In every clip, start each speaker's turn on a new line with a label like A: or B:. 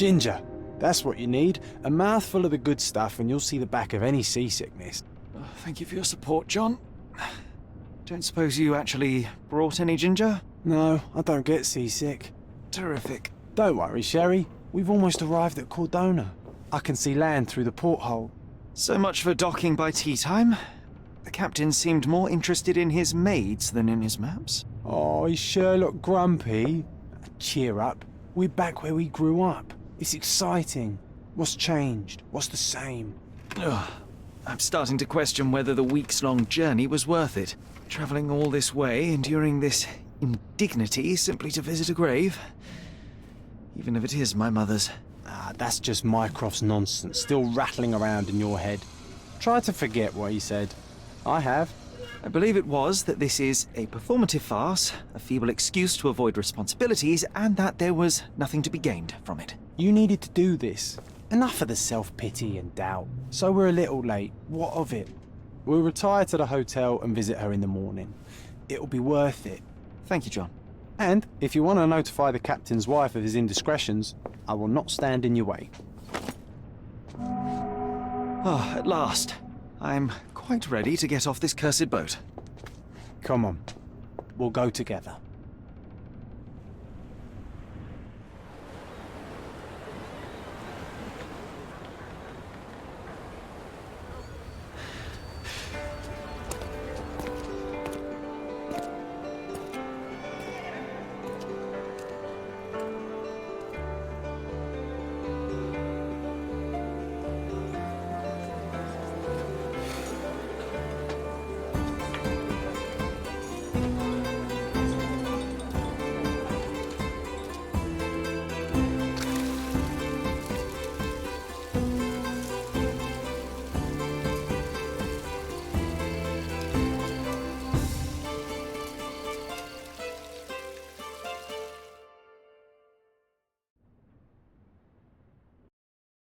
A: Ginger. That's what you need. A mouthful of the good stuff and you'll see the back of any seasickness.
B: Oh, thank you for your support, John. Don't suppose you actually brought any ginger?
A: No, I don't get seasick.
B: Terrific.
A: Don't worry, Sherry. We've almost arrived at Cordona. I can see land through the porthole.
B: So much for docking by tea time. The captain seemed more interested in his maids than in his maps.
A: Oh, is Sherlock grumpy? Cheer up. We're back where we grew up. It's exciting. What's changed? What's the same?
B: Ugh. I'm starting to question whether the weeks-long journey was worth it. Travelling all this way, enduring this indignity simply to visit a grave. Even if it is my mother's.
A: Ah, that's just Mycroft's nonsense, still rattling around in your head. Try to forget what he said. I have.
B: I believe it was that this is a performative farce, a feeble excuse to avoid responsibilities, and that there was nothing to be gained from it.
A: You needed to do this. Enough of the self-pity and doubt. So we're a little late. What of it? We'll retire to the hotel and visit her in the morning. It'll be worth it.
B: Thank you, John.
A: And if you want to notify the captain's wife of his indiscretions, I will not stand in your way.
B: Ah, at last. I'm quite ready to get off this cursed boat.
A: Come on. We'll go together.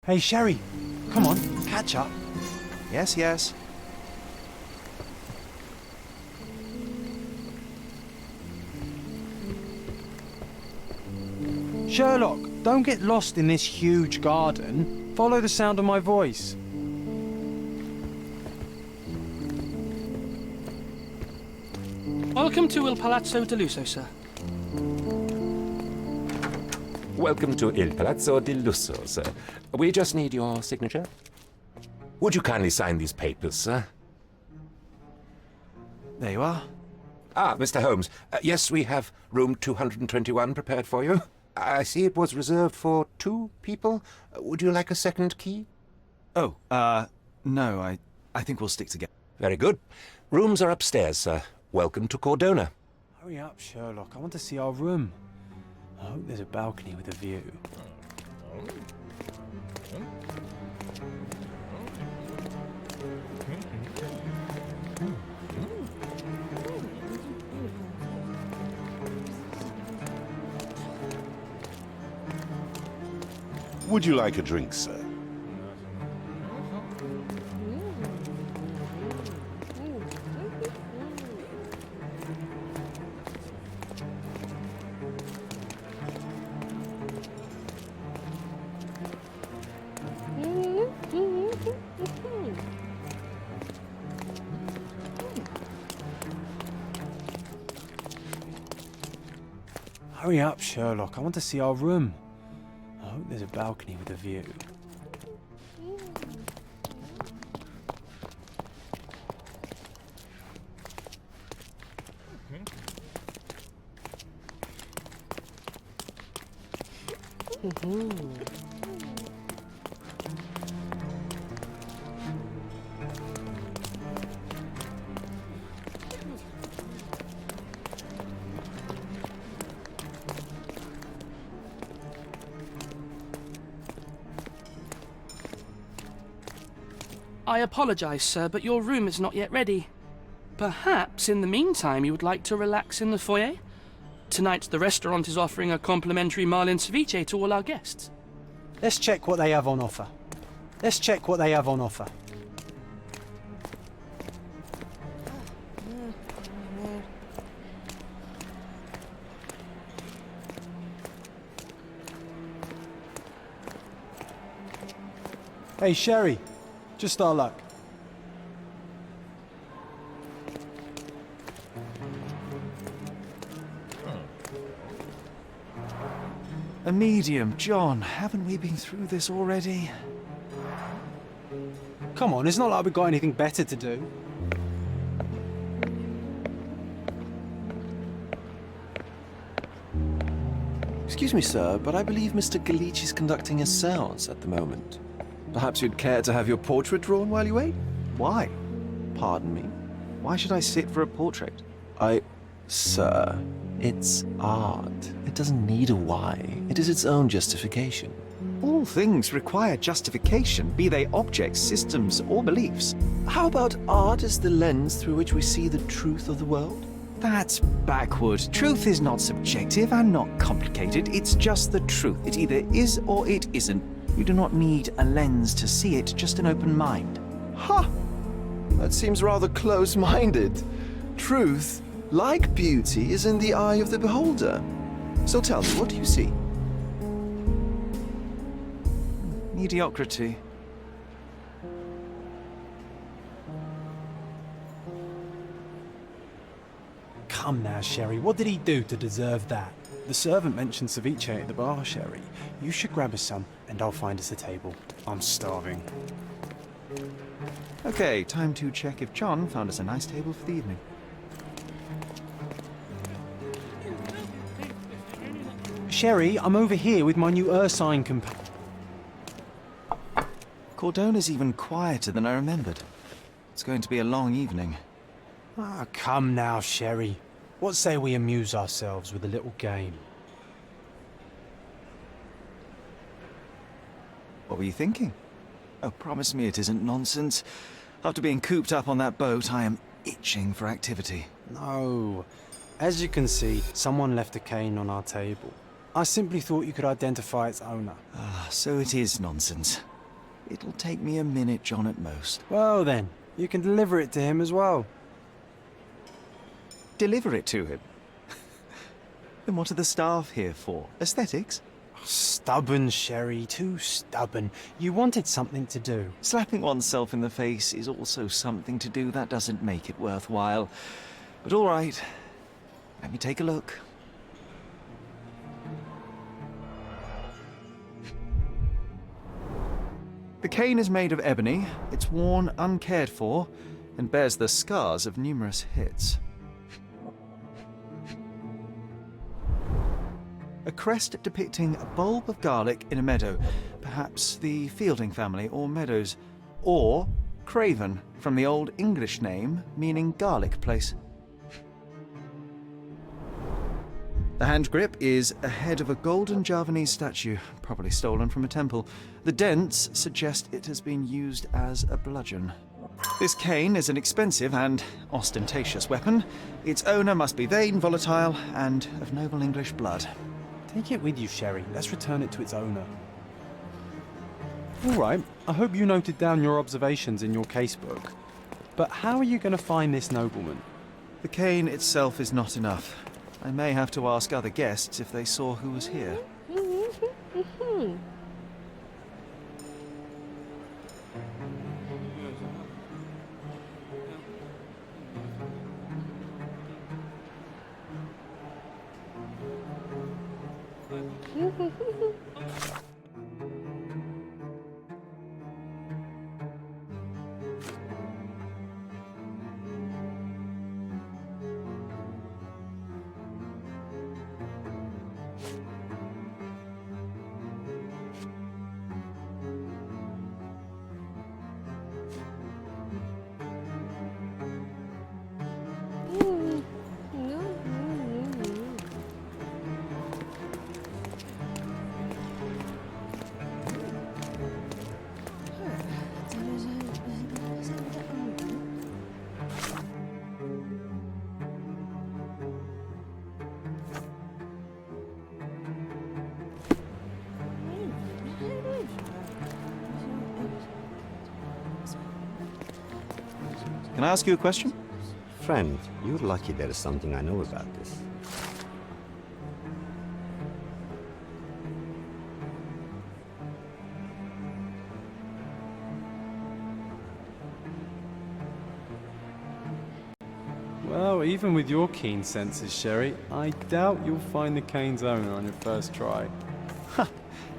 A: Hey, Sherry. Come on, catch up.
B: Yes, yes.
A: Sherlock, don't get lost in this huge garden. Follow the sound of my voice.
C: Welcome to Il Palazzo di Lusso, sir.
D: Welcome to Il Palazzo di Lusso, sir. We just need your signature. Would you kindly sign these papers, sir?
B: There you are.
D: Ah, Mr. Holmes. Yes, we have room 221 prepared for you. I see it was reserved for 2 people. Would you like a second key?
B: Oh, no, I think we'll stick together.
D: Very good. Rooms are upstairs, sir. Welcome to Cordona.
A: Hurry up, Sherlock. I want to see our room. I hope there's a balcony with a view.
E: Would you like a drink, sir?
A: Hurry up, Sherlock. I want to see our room. I hope there's a balcony with a view.
C: I apologize, sir, but your room is not yet ready. Perhaps, in the meantime, you would like to relax in the foyer? Tonight, the restaurant is offering a complimentary marlin ceviche to all our guests.
A: Let's check what they have on offer. Let's check what they have on offer. Hey, Sherry. Just our luck.
B: A medium, John. Haven't we been through this already?
A: Come on, it's not like we've got anything better to do.
F: Excuse me, sir, but I believe Mr. Galici is conducting a séance at the moment. Perhaps you'd care to have your portrait drawn while you wait?
B: Why?
F: Pardon me?
B: Why should I sit for a portrait?
F: Sir, it's art. It doesn't need a why. It is its own justification.
B: All things require justification, be they objects, systems, or beliefs.
F: How about art as the lens through which we see the truth of the world?
B: That's backward. Truth is not subjective and not complicated. It's just the truth. It either is or it isn't. You do not need a lens to see it, just an open mind.
F: Ha! That seems rather close-minded. Truth, like beauty, is in the eye of the beholder. So tell me, what do you see?
B: Mediocrity.
A: Come now, Sherry. What did he do to deserve that? The servant mentioned ceviche at the bar, Sherry. You should grab us some, and I'll find us a table. I'm starving.
B: Okay, time to check if John found us a nice table for the evening.
A: Sherry, I'm over here with my new Ursine companion.
B: Cordona's even quieter than I remembered. It's going to be a long evening.
A: Ah, come now, Sherry. What say we amuse ourselves with a little game?
B: What were you thinking? Oh, promise me it isn't nonsense. After being cooped up on that boat, I am itching for activity.
A: No. As you can see, someone left a cane on our table. I simply thought you could identify its owner.
B: Ah, so it is nonsense. It'll take me a minute, John, at most.
A: Well then, you can deliver it to him as well.
B: Deliver it to him? Then what are the staff here for? Aesthetics?
A: Stubborn, Sherry, too stubborn. You wanted something to do.
B: Slapping oneself in the face is also something to do. That doesn't make it worthwhile. But all right, let me take a look. The cane is made of ebony, it's worn uncared for, and bears the scars of numerous hits. A crest depicting a bulb of garlic in a meadow, perhaps the Fielding family or Meadows, or Craven, from the Old English name meaning garlic place. The hand grip is a head of a golden Javanese statue, probably stolen from a temple. The dents suggest it has been used as a bludgeon. This cane is an expensive and ostentatious weapon. Its owner must be vain, volatile, and of noble English blood.
A: Take it with you, Sherry. Let's return it to its owner. All right. I hope you noted down your observations in your casebook. But how are you going to find this nobleman?
B: The cane itself is not enough. I may have to ask other guests if they saw who was here. Can I ask you a question?
G: Friend, you're lucky there is something I know about this.
A: Well, even with your keen senses, Sherry, I doubt you'll find the cane's owner on your first try.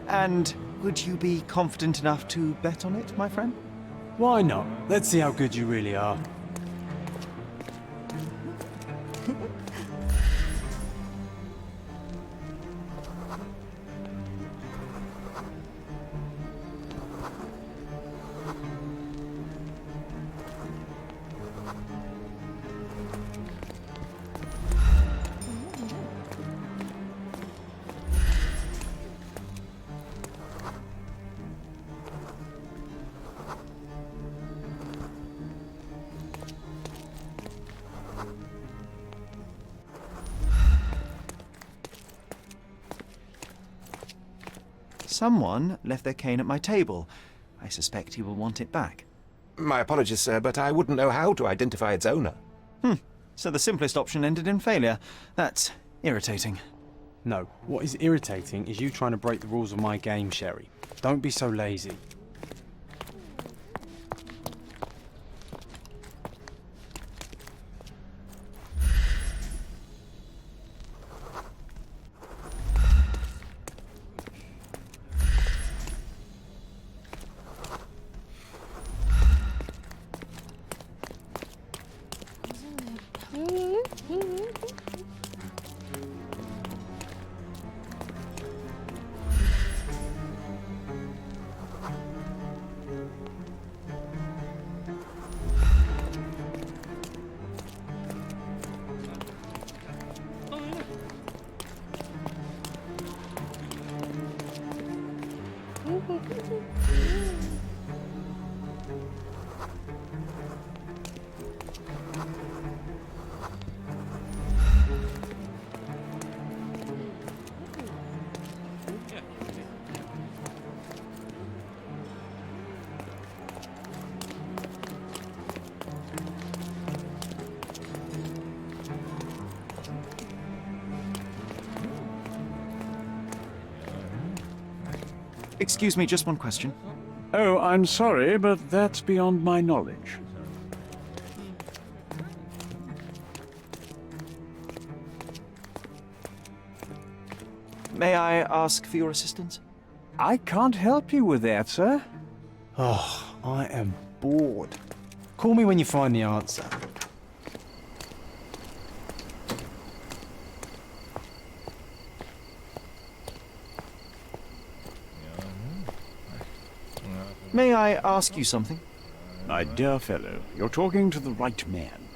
B: And would you be confident enough to bet on it, my friend?
A: Why not? Let's see how good you really are.
B: Someone left their cane at my table. I suspect he will want it back.
D: My apologies, sir, but I wouldn't know how to identify its owner.
B: So the simplest option ended in failure. That's irritating.
A: No, what is irritating is you trying to break the rules of my game, Sherry. Don't be so lazy.
B: Excuse me, just one question.
H: Oh, I'm sorry, but that's beyond my knowledge.
B: May I ask for your assistance?
H: I can't help you with that, sir.
A: Oh, I am bored. Call me when you find the answer.
B: May I ask you something?
H: My dear fellow, you're talking to the right man.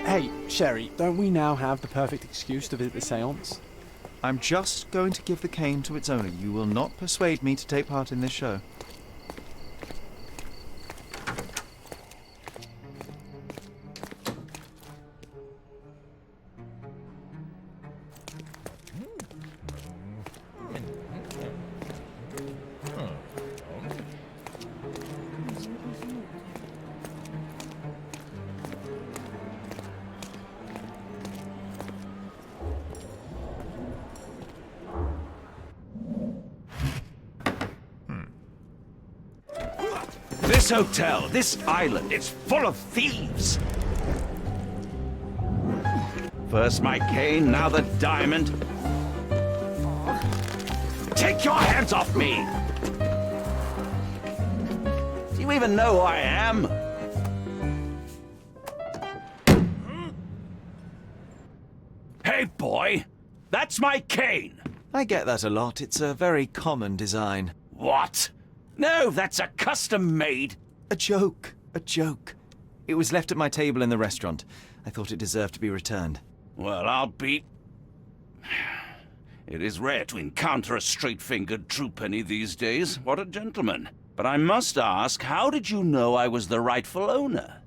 A: Hey, Sherry, don't we now have the perfect excuse to visit the séance?
B: I'm just going to give the cane to its owner. You will not persuade me to take part in this show.
I: This hotel, this island, it's full of thieves. First my cane, now the diamond. Take your hands off me! Do you even know who I am? Hey, boy! That's my cane!
B: I get that a lot. It's a very common design.
I: What? No, that's a custom-made.
B: A joke. A joke. It was left at my table in the restaurant. I thought it deserved to be returned.
I: Well, I'll be... It is rare to encounter a straight-fingered true penny these days. What a gentleman. But I must ask, how did you know I was the rightful owner?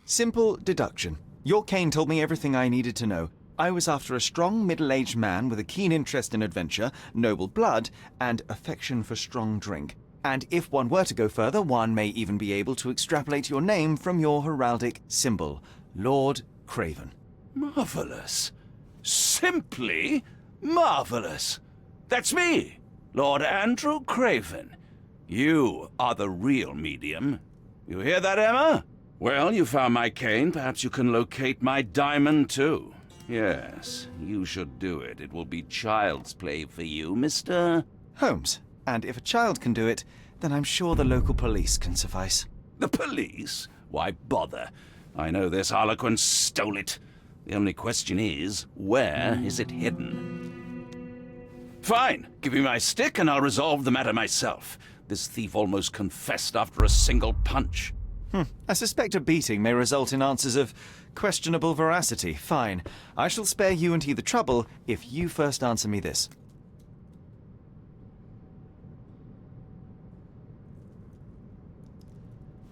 B: Simple deduction. Your cane told me everything I needed to know. I was after a strong, middle-aged man with a keen interest in adventure, noble blood, and affection for strong drink. And if one were to go further, one may even be able to extrapolate your name from your heraldic symbol, Lord Craven.
I: Marvelous. Simply marvelous. That's me, Lord Andrew Craven. You are the real medium. You hear that, Emma? Well, you found my cane. Perhaps you can locate my diamond, too. Yes, you should do it. It will be child's play for you, Mr.
B: Holmes. And if a child can do it, then I'm sure the local police can suffice.
I: The police? Why bother? I know this harlequin stole it. The only question is, where is it hidden? Fine. Give me my stick and I'll resolve the matter myself. This thief almost confessed after a single punch.
B: I suspect a beating may result in answers of questionable veracity. Fine. I shall spare you and he the trouble if you first answer me this.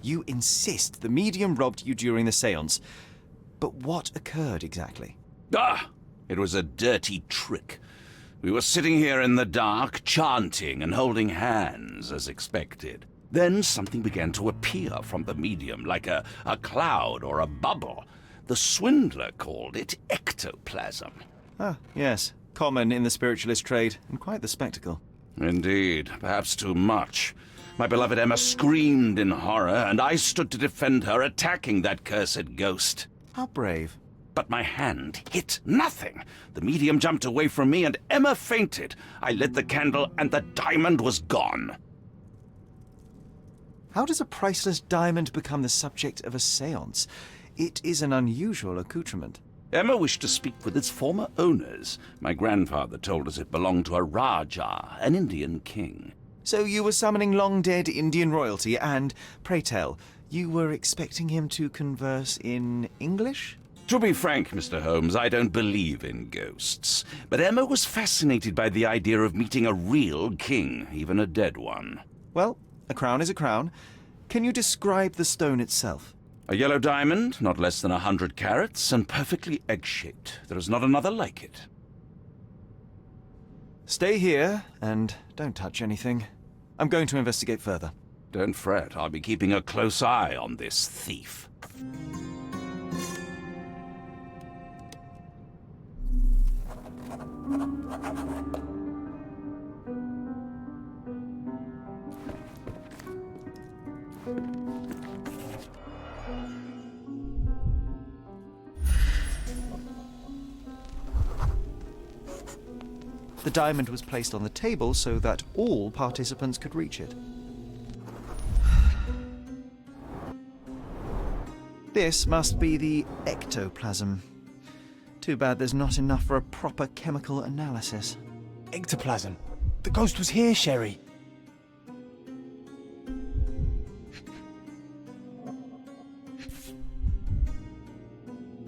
B: You insist the medium robbed you during the séance. But what occurred exactly?
I: It was a dirty trick. We were sitting here in the dark, chanting and holding hands, as expected. Then something began to appear from the medium, like a cloud or a bubble. The swindler called it ectoplasm.
B: Ah, yes. Common in the spiritualist trade, and quite the spectacle.
I: Indeed, perhaps too much. My beloved Emma screamed in horror, and I stood to defend her, attacking that cursed ghost.
B: How brave.
I: But my hand hit nothing. The medium jumped away from me, and Emma fainted. I lit the candle, and the diamond was gone.
B: How does a priceless diamond become the subject of a séance? It is an unusual accoutrement.
I: Emma wished to speak with its former owners. My grandfather told us it belonged to a Rajah, an Indian king.
B: So you were summoning long-dead Indian royalty, and, pray tell, you were expecting him to converse in English?
I: To be frank, Mr. Holmes, I don't believe in ghosts. But Emma was fascinated by the idea of meeting a real king, even a dead one.
B: Well, a crown is a crown. Can you describe the stone itself?
I: A yellow diamond, not less than 100 carats, and perfectly egg-shaped. There is not another like it.
B: Stay here, and don't touch anything. I'm going to investigate further.
I: Don't fret, I'll be keeping a close eye on this thief.
B: The diamond was placed on the table so that all participants could reach it. This must be the ectoplasm. Too bad there's not enough for a proper chemical analysis.
A: Ectoplasm. The ghost was here, Sherry.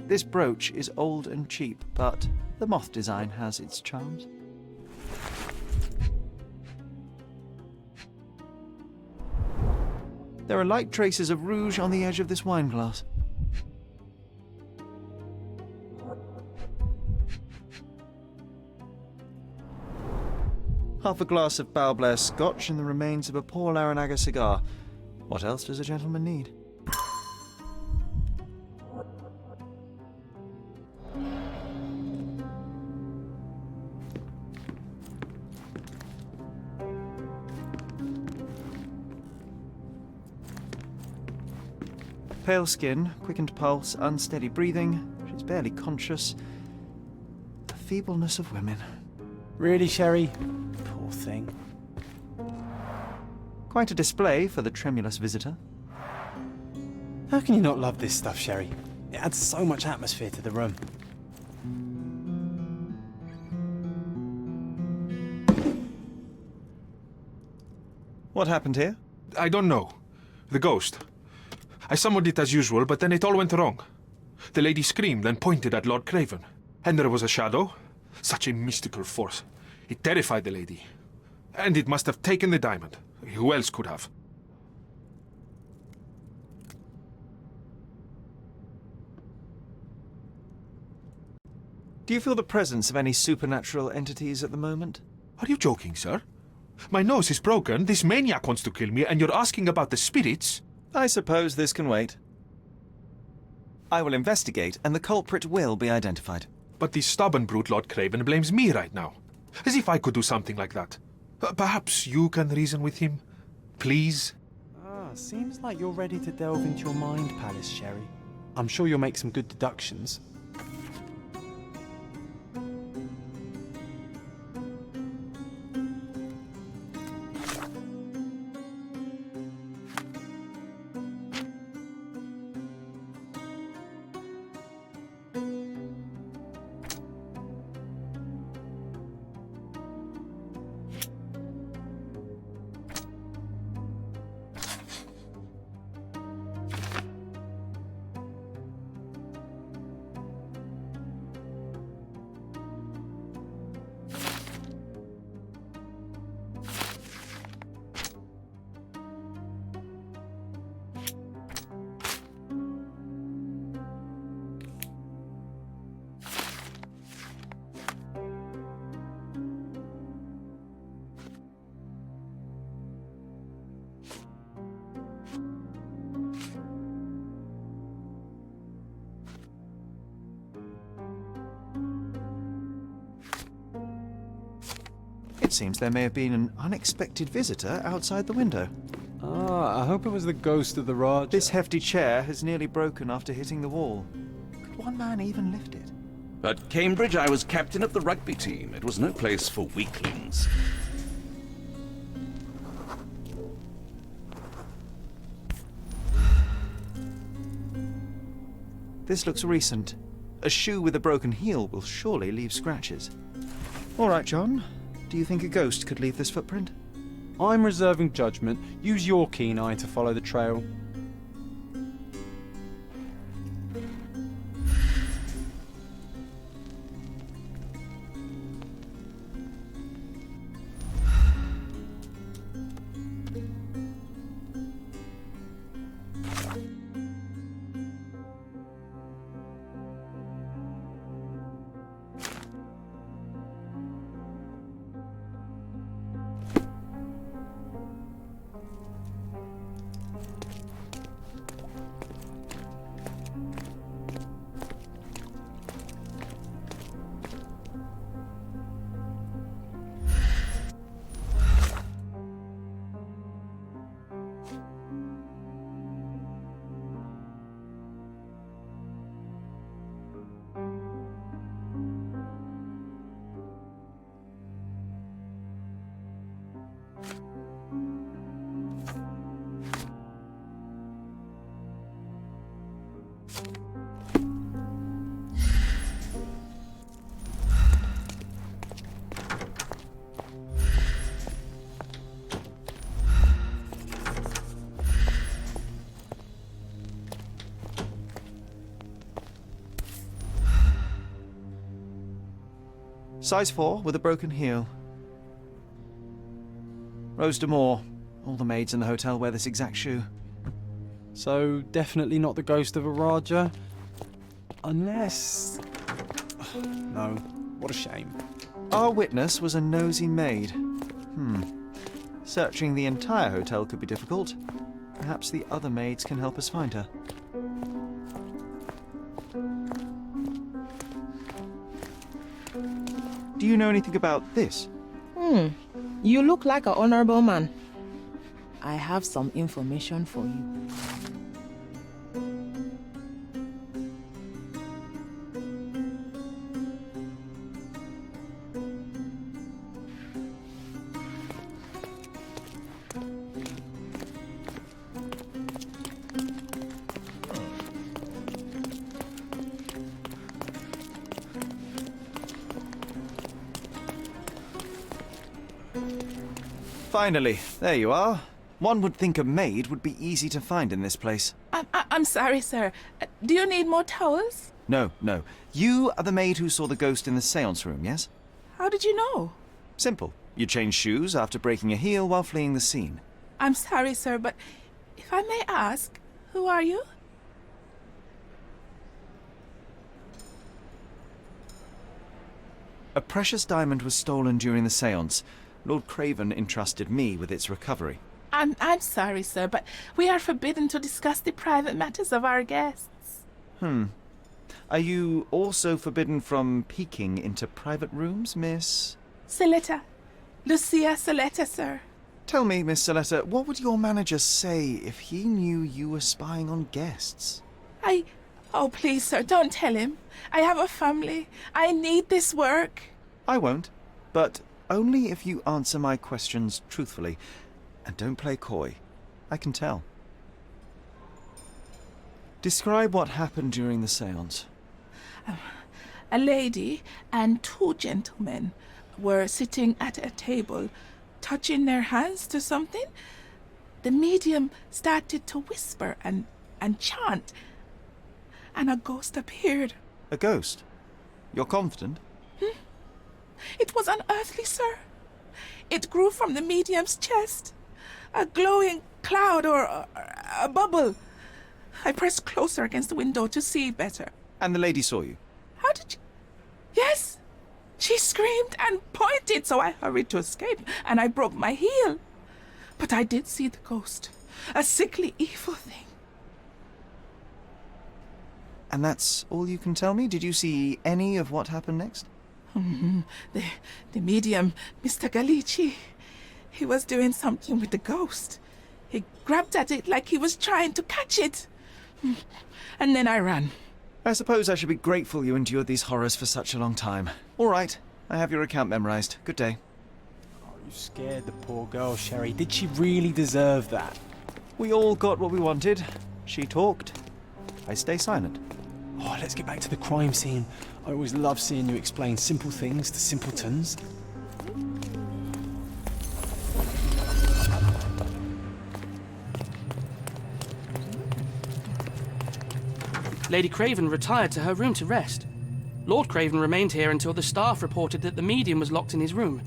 B: This brooch is old and cheap, but the moth design has its charms. There are light traces of rouge on the edge of this wine glass. Half a glass of Balblair Scotch and the remains of a Paul Aranaga cigar. What else does a gentleman need? Pale skin, quickened pulse, unsteady breathing. She's barely conscious. The feebleness of women.
A: Really, Sherry? Poor thing.
B: Quite a display for the tremulous visitor.
A: How can you not love this stuff, Sherry? It adds so much atmosphere to the room.
B: What happened here?
J: I don't know. The ghost. I summoned it as usual, but then it all went wrong. The lady screamed and pointed at Lord Craven. And there was a shadow. Such a mystical force. It terrified the lady. And it must have taken the diamond. Who else could have?
B: Do you feel the presence of any supernatural entities at the moment?
J: Are you joking, sir? My nose is broken, this maniac wants to kill me, and you're asking about the spirits?
B: I suppose this can wait. I will investigate, and the culprit will be identified.
J: But the stubborn brute Lord Craven blames me right now. As if I could do something like that. Perhaps you can reason with him? Please?
A: Seems like you're ready to delve into your mind palace, Sherry. I'm sure you'll make some good deductions.
B: It seems there may have been an unexpected visitor outside the window.
A: I hope it was the ghost of the Raj.
B: This hefty chair has nearly broken after hitting the wall. Could one man even lift it?
I: At Cambridge, I was captain of the rugby team. It was no place for weaklings.
B: This looks recent. A shoe with a broken heel will surely leave scratches. All right, John. Do you think a ghost could leave this footprint?
A: I'm reserving judgment. Use your keen eye to follow the trail.
B: Size 4 with a broken heel. Rose D'Amour. All the maids in the hotel wear this exact shoe.
A: So, definitely not the ghost of a Raja? Unless... No, what a shame.
B: Our witness was a nosy maid. Searching the entire hotel could be difficult. Perhaps the other maids can help us find her. Do you know anything about this?
K: You look like an honorable man. I have some information for you.
B: Finally, there you are. One would think a maid would be easy to find in this place.
K: I'm sorry, sir. Do you need more towels?
B: No. You are the maid who saw the ghost in the seance room, yes?
K: How did you know?
B: Simple. You changed shoes after breaking a heel while fleeing the scene.
K: I'm sorry, sir, but if I may ask, who are you?
B: A precious diamond was stolen during the séance. Lord Craven entrusted me with its recovery.
L: I'm sorry, sir, but we are forbidden to discuss the private matters of our guests.
B: Are you also forbidden from peeking into private rooms, Miss?
L: Saletta. Lucia Saletta, sir.
B: Tell me, Miss Saletta, what would your manager say if he knew you were spying on guests?
L: Oh, please, sir, don't tell him. I have a family. I need this work.
B: I won't, but only if you answer my questions truthfully. And don't play coy. I can tell. Describe what happened during the séance.
L: A lady and two gentlemen were sitting at a table, touching their hands to something. The medium started to whisper and chant, and a ghost appeared.
B: A ghost? You're confident?
L: It was unearthly, sir. It grew from the medium's chest. A glowing cloud or a bubble. I pressed closer against the window to see better.
B: And the lady saw you?
L: How did you... Yes! She screamed and pointed, so I hurried to escape, and I broke my heel. But I did see the ghost. A sickly, evil thing.
B: And that's all you can tell me? Did you see any of what happened next?
L: The medium, Mr. Galici, he was doing something with the ghost. He grabbed at it like he was trying to catch it. And then I ran.
B: I suppose I should be grateful you endured these horrors for such a long time. All right, I have your account memorized. Good day.
A: Oh, you scared the poor girl, Sherry. Did she really deserve that?
B: We all got what we wanted. She talked. I stay silent.
A: Oh, let's get back to the crime scene. I always love seeing you explain simple things to simpletons.
C: Lady Craven retired to her room to rest. Lord Craven remained here until the staff reported that the medium was locked in his room.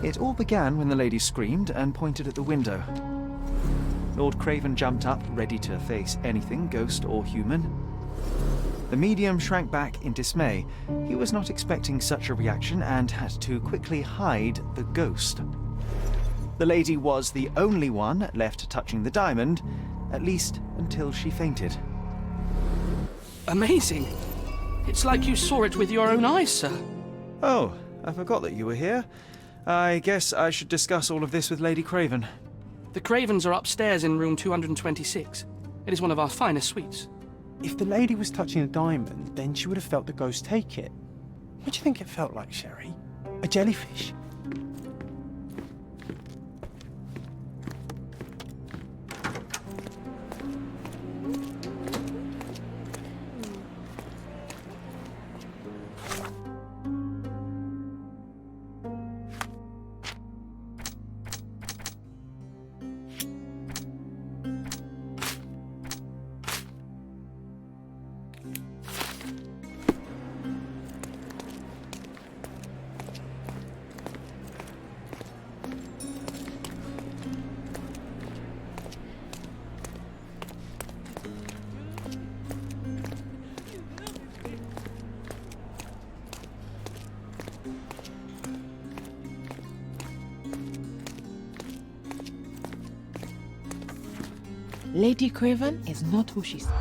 B: It all began when the lady screamed and pointed at the window. Lord Craven jumped up, ready to face anything, ghost or human. The medium shrank back in dismay. He was not expecting such a reaction and had to quickly hide the ghost. The lady was the only one left touching the diamond, at least until she fainted.
C: Amazing. It's like you saw it with your own eyes, sir.
B: Oh, I forgot that you were here. I guess I should discuss all of this with Lady Craven.
C: The Cravens are upstairs in room 226. It is one of our finest suites.
A: If the lady was touching a diamond, then she would have felt the ghost take it. What do you think it felt like, Sherry? A jellyfish?
K: Lady Craven is not who she said.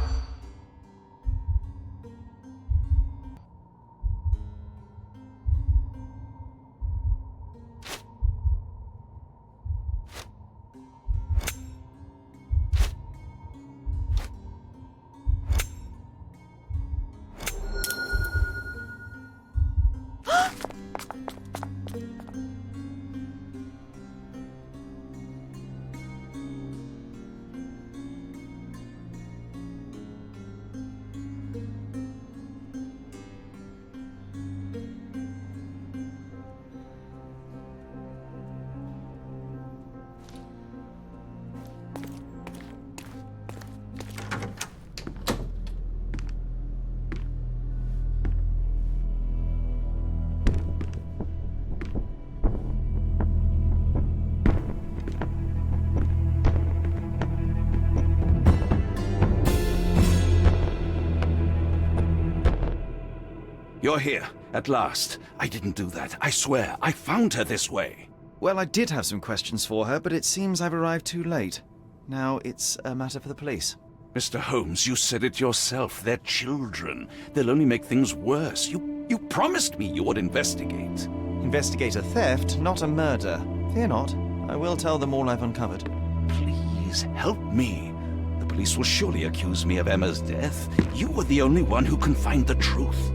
I: You're here, at last. I didn't do that. I swear, I found her this way.
B: Well, I did have some questions for her, but it seems I've arrived too late. Now it's a matter for the police.
I: Mr. Holmes, you said it yourself. They're children. They'll only make things worse. You promised me you would investigate.
B: Investigate a theft, not a murder. Fear not. I will tell them all I've uncovered.
I: Please, help me. The police will surely accuse me of Emma's death. You were the only one who can find the truth.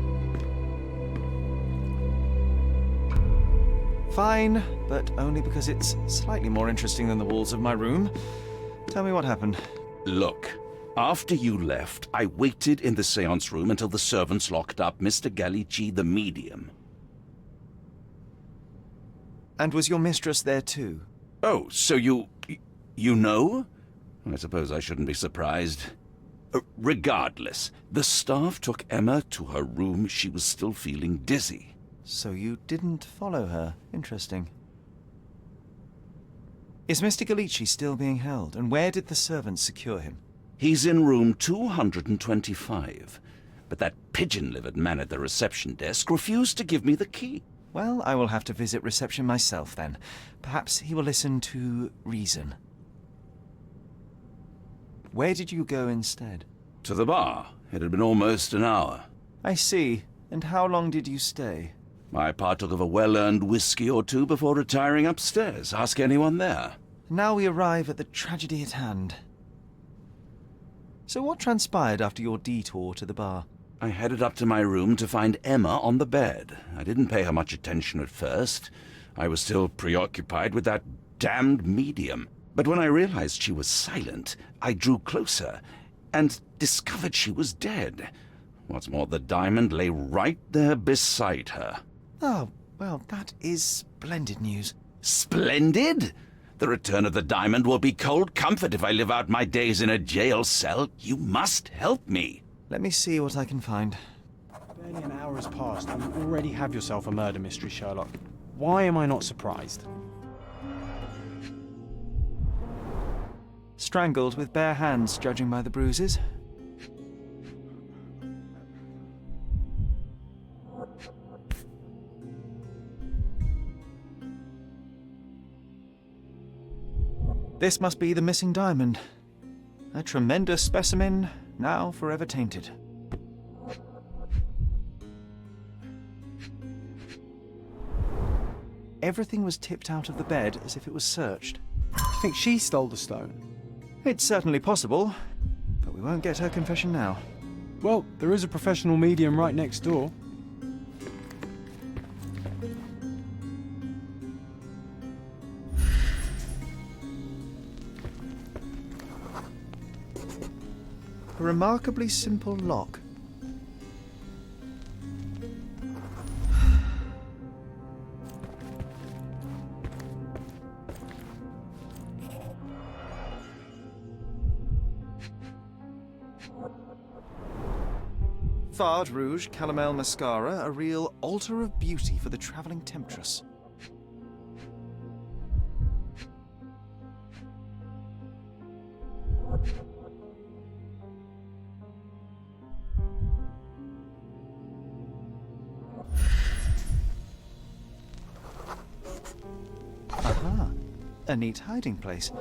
B: Fine, but only because it's slightly more interesting than the walls of my room. Tell me what happened.
I: Look, after you left, I waited in the seance room until the servants locked up Mr. Gallici, the medium.
B: And was your mistress there too?
I: Oh, so you know? I suppose I shouldn't be surprised. Regardless, the staff took Emma to her room. She was still feeling dizzy.
B: So you didn't follow her. Interesting. Is Mr. Gallici still being held? And where did the servants secure him?
I: He's in room 225. But that pigeon-livered man at the reception desk refused to give me the key.
B: Well, I will have to visit reception myself then. Perhaps he will listen to reason. Where did you go instead?
I: To the bar. It had been almost an hour.
B: I see. And how long did you stay?
I: I partook of a well-earned whiskey or two before retiring upstairs. Ask anyone there.
B: Now we arrive at the tragedy at hand. So what transpired after your detour to the bar?
I: I headed up to my room to find Emma on the bed. I didn't pay her much attention at first. I was still preoccupied with that damned medium. But when I realized she was silent, I drew closer and discovered she was dead. What's more, the diamond lay right there beside her.
B: Oh, well, that is splendid news.
I: Splendid? The return of the diamond will be cold comfort if I live out my days in a jail cell. You must help me.
B: Let me see what I can find.
A: Barely an hour has passed and you already have yourself a murder mystery, Sherlock. Why am I not surprised?
B: Strangled with bare hands, judging by the bruises. This must be the missing diamond. A tremendous specimen, now forever tainted. Everything was tipped out of the bed as if it was searched.
A: Do you think she stole the stone?
B: It's certainly possible, but we won't get her confession now.
A: Well, there is a professional medium right next door.
B: A remarkably simple lock. Fard Rouge Calomel Mascara, a real altar of beauty for the travelling temptress. Aha! A neat hiding place.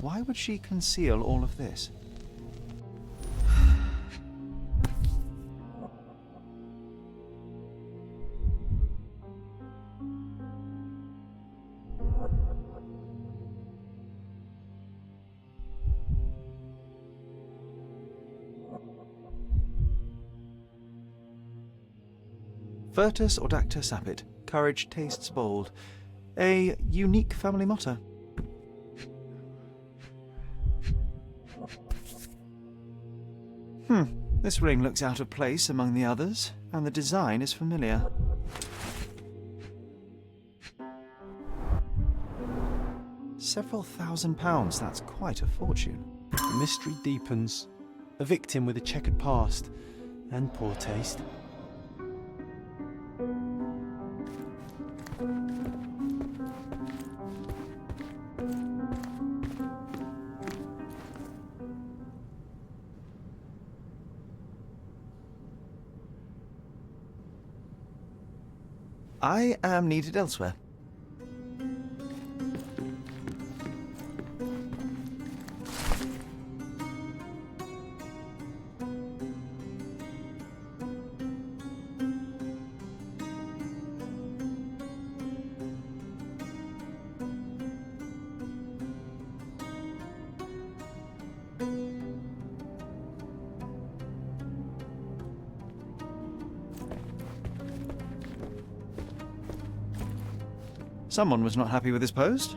B: Why would she conceal all of this? Virtus audacta sapit. Courage tastes bold. A unique family motto. This ring looks out of place among the others, and the design is familiar. Several £1,000s, that's quite a fortune.
A: The mystery deepens. A victim with a checkered past and poor taste.
B: I am needed elsewhere. Someone was not happy with his post.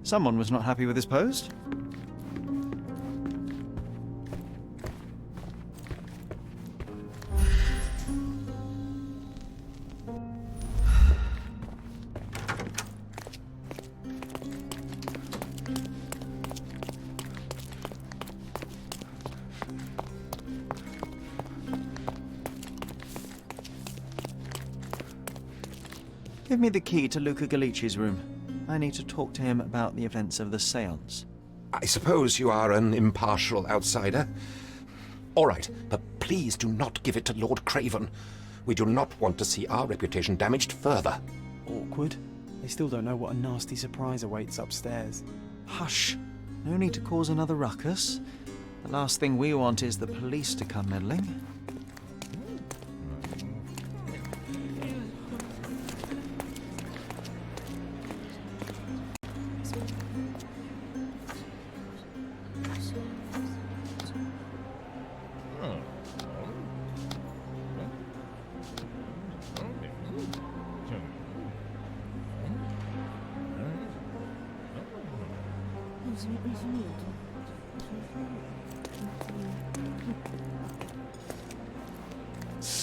B: Someone was not happy with his post. Give me the key to Luca Galici's room. I need to talk to him about the events of the séance.
D: I suppose you are an impartial outsider. All right, but please do not give it to Lord Craven. We do not want to see our reputation damaged further.
A: Awkward. They still don't know what a nasty surprise awaits upstairs.
B: Hush. No need to cause another ruckus. The last thing we want is the police to come meddling.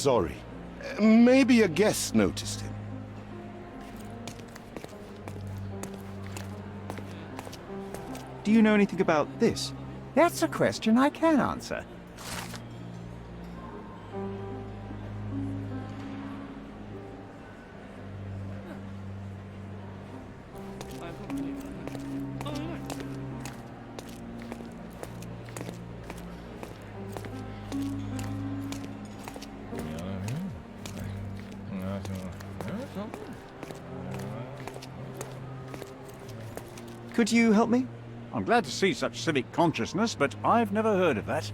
E: Sorry. Maybe a guest noticed him.
B: Do you know anything about this?
M: That's a question I can answer.
B: Could you help me?
M: I'm glad to see such civic consciousness, but I've never heard of that.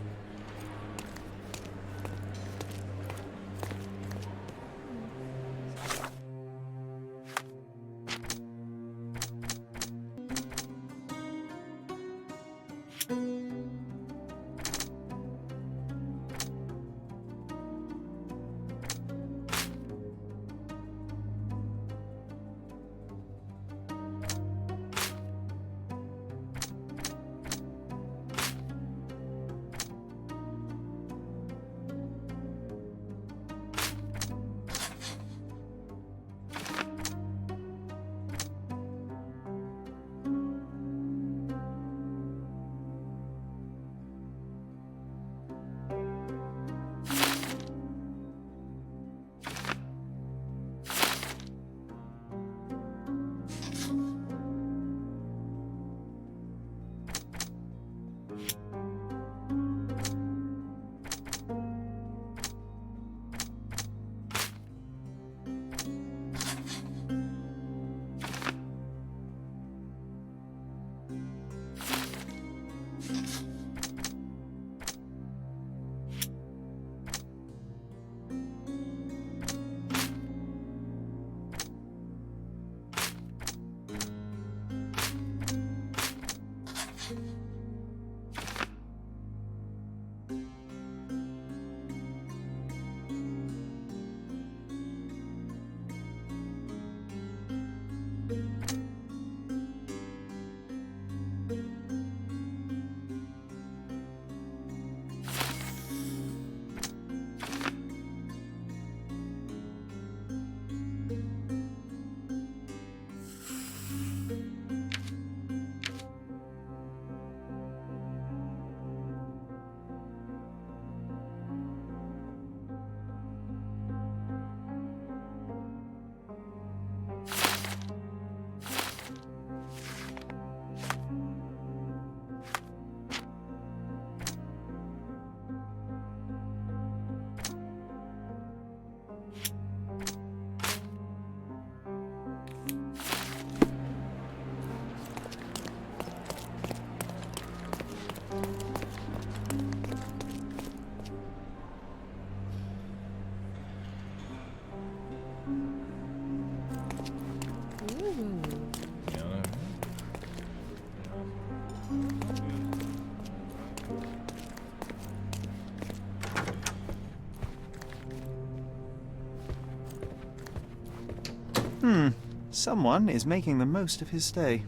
B: Someone is making the most of his stay.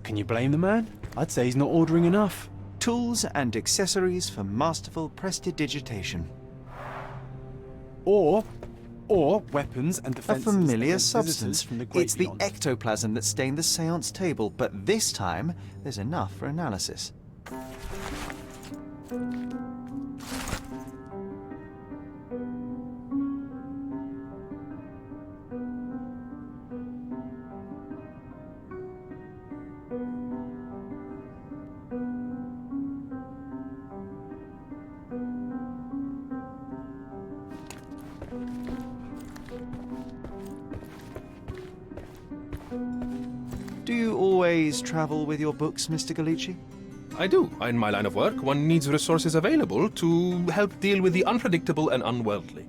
A: Can you blame the man? I'd say he's not ordering enough.
B: Tools and accessories for masterful prestidigitation.
A: Or weapons and
B: A
A: defenses
B: familiar
A: against visitors
B: substance.
A: from the great
B: It's the
A: beyond.
B: ectoplasm that stained the seance table, but this time there's enough for analysis. Do you always travel with your books, Mr. Galici?
J: I do. In my line of work, one needs resources available to help deal with the unpredictable and unworldly.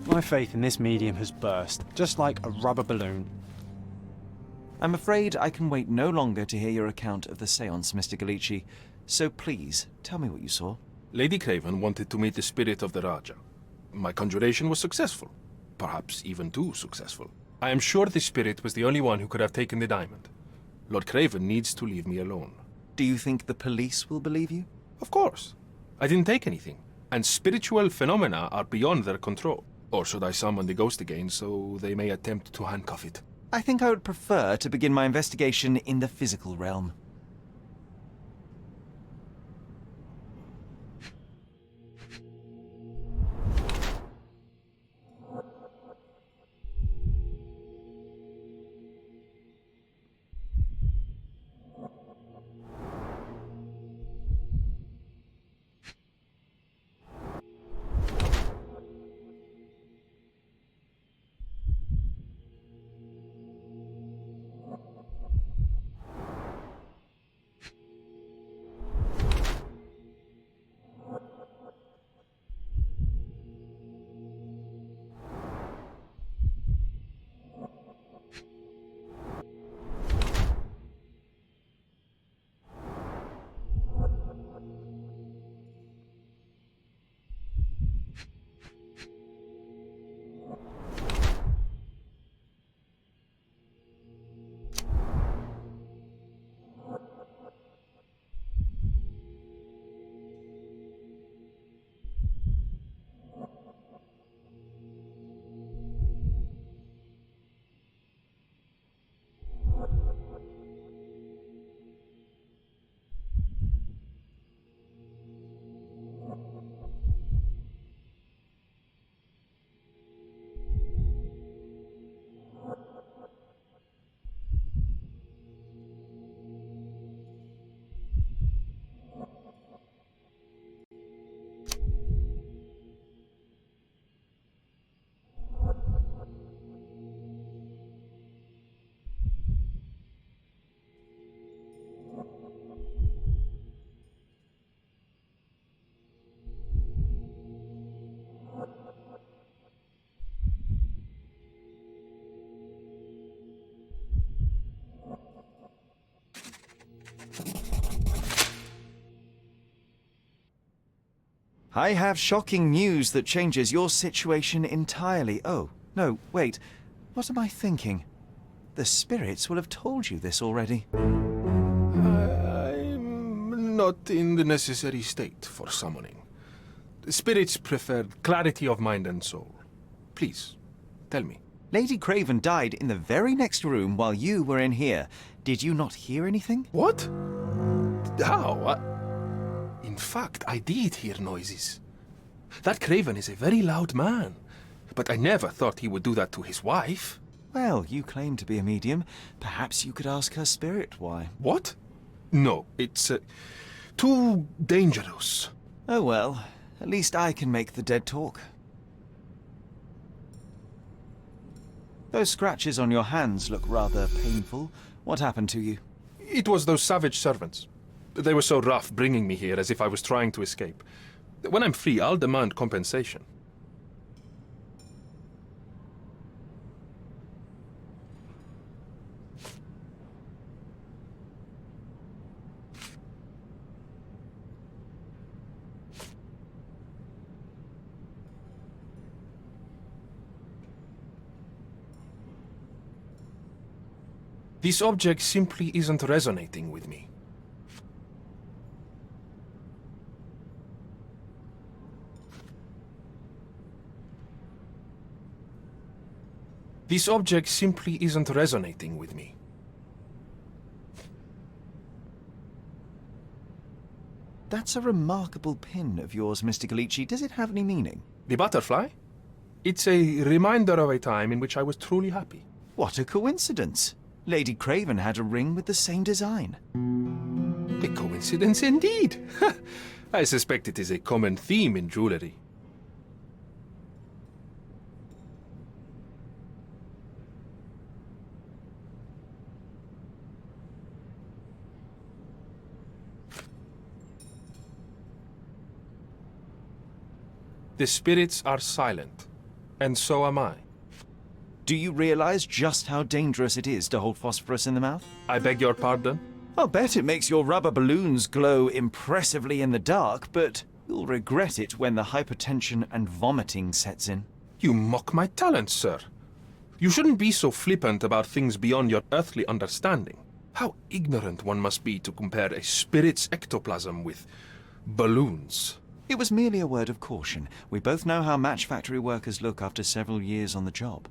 A: My faith in this medium has burst, just like a rubber balloon.
B: I'm afraid I can wait no longer to hear your account of the seance, Mr. Galici. So please, tell me what you saw.
J: Lady Craven wanted to meet the spirit of the Raja. My conjuration was successful. Perhaps even too successful. I am sure the spirit was the only one who could have taken the diamond. Lord Craven needs to leave me alone.
B: Do you think the police will believe you?
J: Of course. I didn't take anything, and spiritual phenomena are beyond their control. Or should I summon the ghost again so they may attempt to handcuff it?
B: I think I would prefer to begin my investigation in the physical realm. I have shocking news that changes your situation entirely. Oh, no, wait. What am I thinking? The spirits will have told you this already.
J: I'm not in the necessary state for summoning. The spirits preferred clarity of mind and soul. Please, tell me.
B: Lady Craven died in the very next room while you were in here. Did you not hear anything?
J: What? How? In fact, I did hear noises. That Craven is a very loud man, but I never thought he would do that to his wife.
B: Well, you claim to be a medium. Perhaps you could ask her spirit why.
J: What? No, it's too dangerous.
B: Oh well, at least I can make the dead talk. Those scratches on your hands look rather painful. What happened to you?
J: It was those savage servants. They were so rough bringing me here as if I was trying to escape. When I'm free, I'll demand compensation. This object simply isn't resonating with me. This object simply isn't resonating with me.
B: That's a remarkable pin of yours, Mr. Galici. Does it have any meaning?
J: The butterfly? It's a reminder of a time in which I was truly happy.
B: What a coincidence. Lady Craven had a ring with the same design.
J: A coincidence indeed. I suspect it is a common theme in jewelry. The spirits are silent, and so am I.
B: Do you realize just how dangerous it is to hold phosphorus in the mouth?
J: I beg your pardon?
B: I'll bet it makes your rubber balloons glow impressively in the dark, but you'll regret it when the hypertension and vomiting sets in.
J: You mock my talents, sir. You shouldn't be so flippant about things beyond your earthly understanding. How ignorant one must be to compare a spirit's ectoplasm with balloons.
B: It was merely a word of caution. We both know how match factory workers look after several years on the job.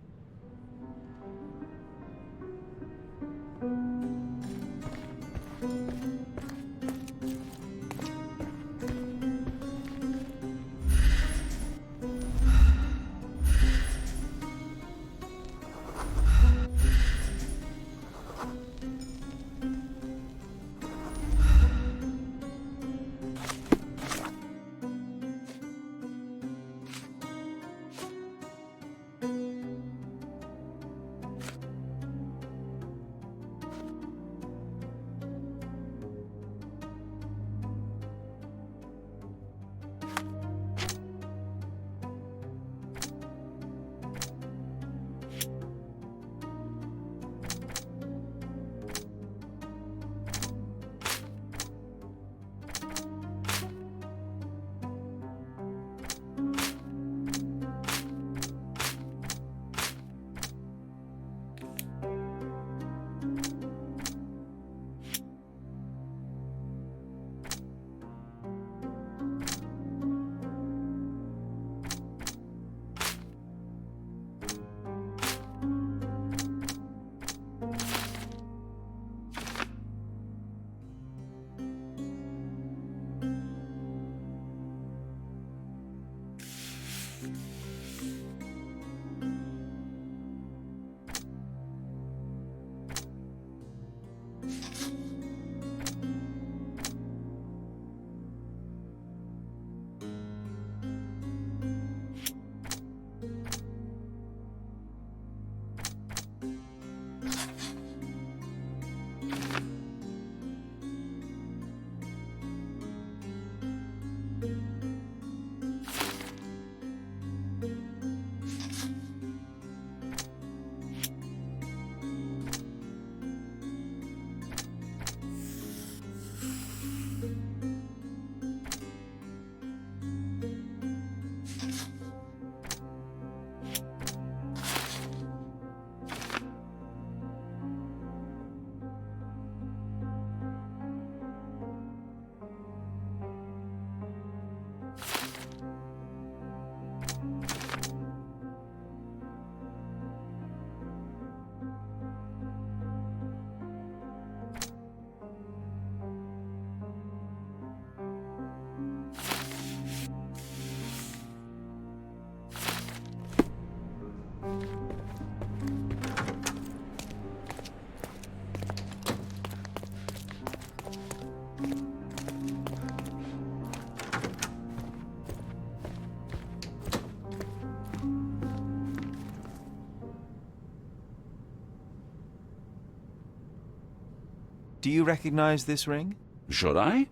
B: Do you recognize this ring?
I: Should I?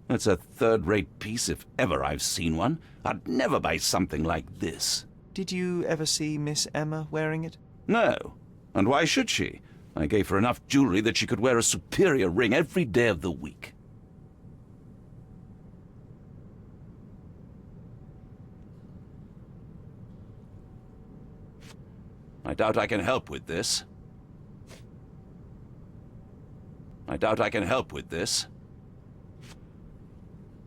I: It's a third-rate piece if ever I've seen one. I'd never buy something like this.
B: Did you ever see Miss Emma wearing it?
I: No. And why should she? I gave her enough jewelry that she could wear a superior ring every day of the week. I doubt I can help with this. I doubt I can help with this.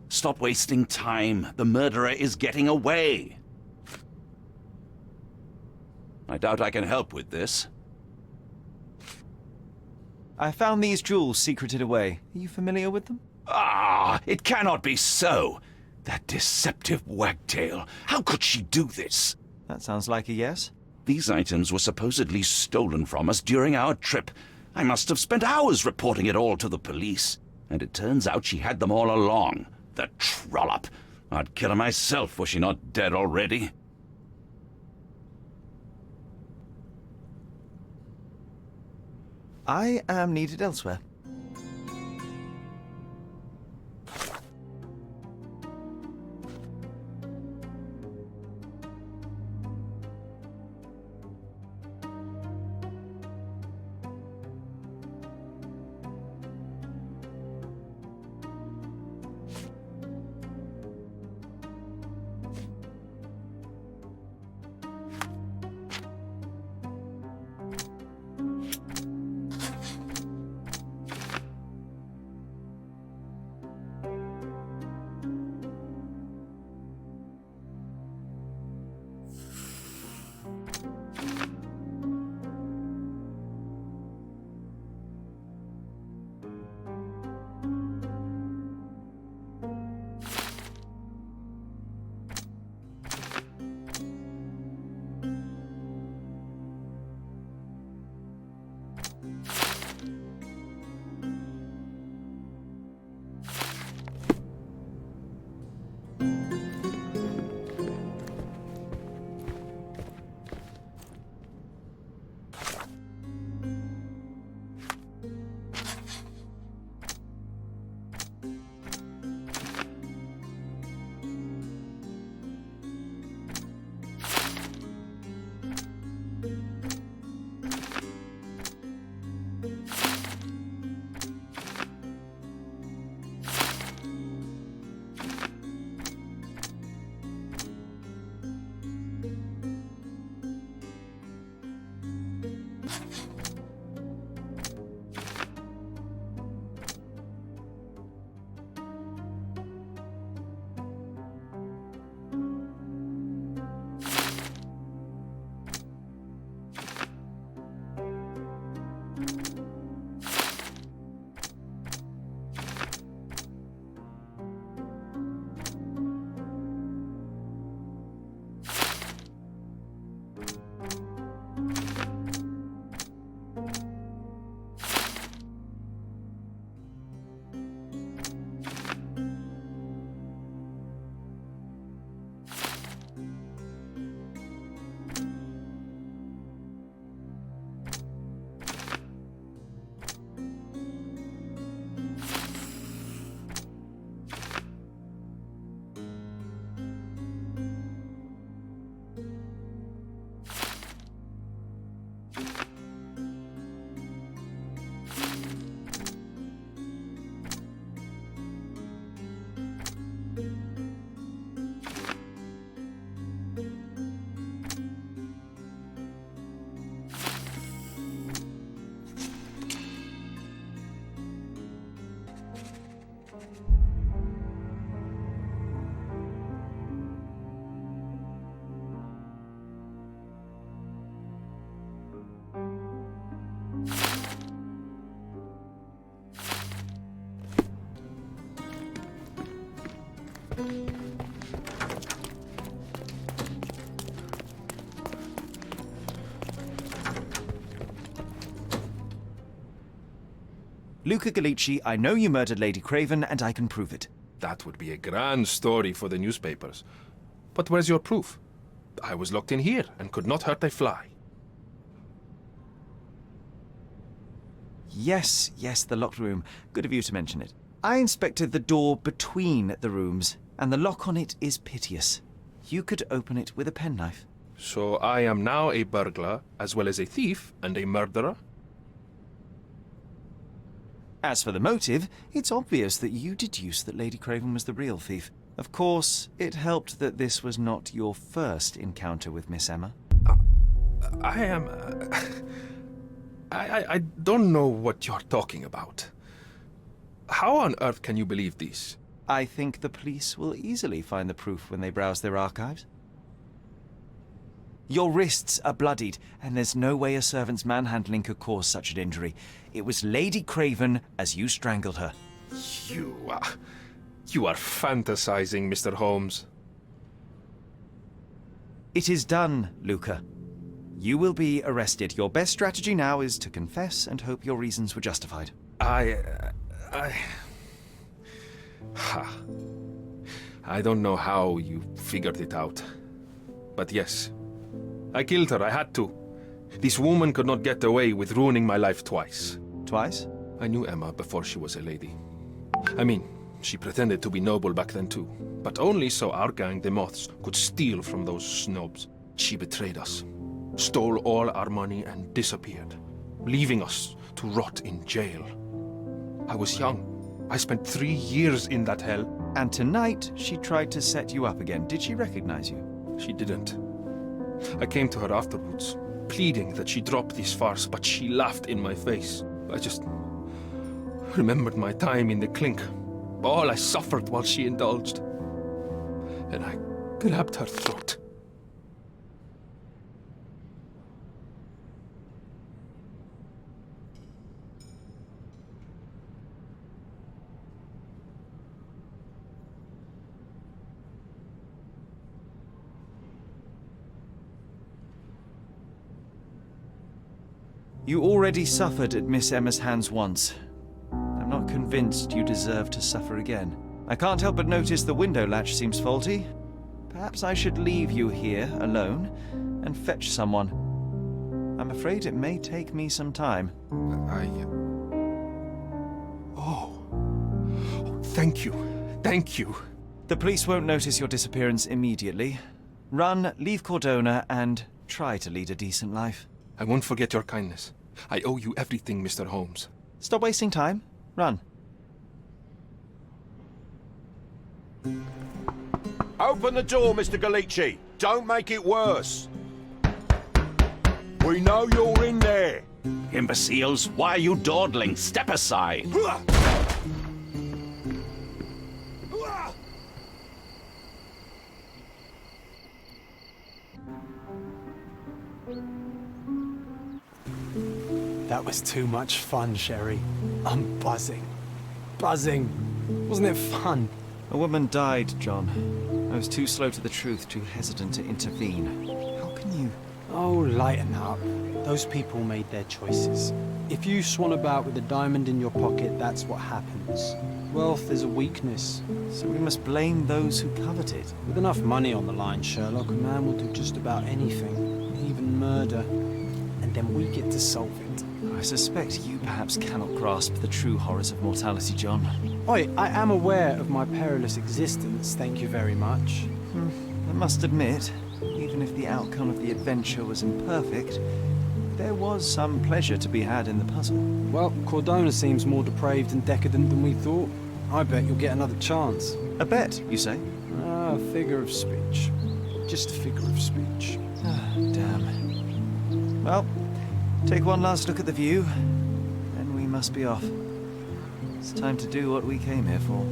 I: Stop wasting time. The murderer is getting away. I doubt I can help with this.
B: I found these jewels secreted away. Are you familiar with them?
I: Ah, it cannot be so. That deceptive wagtail. How could she do this?
B: That sounds like a yes.
I: These items were supposedly stolen from us during our trip. I must have spent hours reporting it all to the police. And it turns out she had them all along. The trollop. I'd kill her myself, was she not dead already?
B: I am needed elsewhere. Luca Gallici, I know you murdered Lady Craven, and I can prove it.
J: That would be a grand story for the newspapers. But where's your proof? I was locked in here and could not hurt a fly.
B: Yes, the locked room. Good of you to mention it. I inspected the door between the rooms, and the lock on it is piteous. You could open it with a penknife.
J: So I am now a burglar, as well as a thief and a murderer?
B: As for the motive, it's obvious that you deduced that Lady Craven was the real thief. Of course, it helped that this was not your first encounter with Miss Emma.
J: I am... I don't know what you're talking about. How on earth can you believe this?
B: I think the police will easily find the proof when they browse their archives. Your wrists are bloodied, and there's no way a servant's manhandling could cause such an injury. It was Lady Craven as you strangled her.
J: You are fantasizing, Mr. Holmes.
B: It is done, Luca. You will be arrested. Your best strategy now is to confess and hope your reasons were justified.
J: I don't know how you figured it out. But yes, I killed her. I had to. This woman could not get away with ruining my life twice.
B: Twice?
J: I knew Emma before she was a lady. I mean, she pretended to be noble back then too. But only so our gang, the Moths, could steal from those snobs. She betrayed us, stole all our money and disappeared, leaving us to rot in jail. I was young. I spent 3 years in that hell.
B: And tonight, she tried to set you up again. Did she recognize you?
J: She didn't. I came to her afterwards, pleading that she drop this farce, but she laughed in my face. I just remembered my time in the clink, all I suffered while she indulged. And I grabbed her throat.
B: You already suffered at Miss Emma's hands once. I'm not convinced you deserve to suffer again. I can't help but notice the window latch seems faulty. Perhaps I should leave you here alone and fetch someone. I'm afraid it may take me some time.
J: Thank you. Thank you.
B: The police won't notice your disappearance immediately. Run, leave Cordona, and try to lead a decent life.
J: I won't forget your kindness. I owe you everything, Mr. Holmes.
B: Stop wasting time. Run.
N: Open the door, Mr. Galici. Don't make it worse. We know you're in there.
I: Imbeciles, why are you dawdling? Step aside.
A: That was too much fun, Sherry. I'm buzzing. Buzzing. Wasn't it fun?
B: A woman died, John. I was too slow to the truth, too hesitant to intervene. How can you...
A: Oh, lighten up. Those people made their choices. If you swan about with a diamond in your pocket, that's what happens. Wealth is a weakness.
B: So we must blame those who covet it.
A: With enough money on the line, Sherlock, a man will do just about anything. Even murder. And then we get to solve it.
B: I suspect you perhaps cannot grasp the true horrors of mortality, John.
A: Oi, I am aware of my perilous existence, thank you very much.
B: I must admit, even if the outcome of the adventure was imperfect, there was some pleasure to be had in the puzzle.
A: Well, Cordona seems more depraved and decadent than we thought. I bet you'll get another chance.
B: A bet, you say?
A: Ah, a figure of speech. Just a figure of speech.
B: Ah, damn. Well, take one last look at the view, then we must be off. It's time to do what we came here for.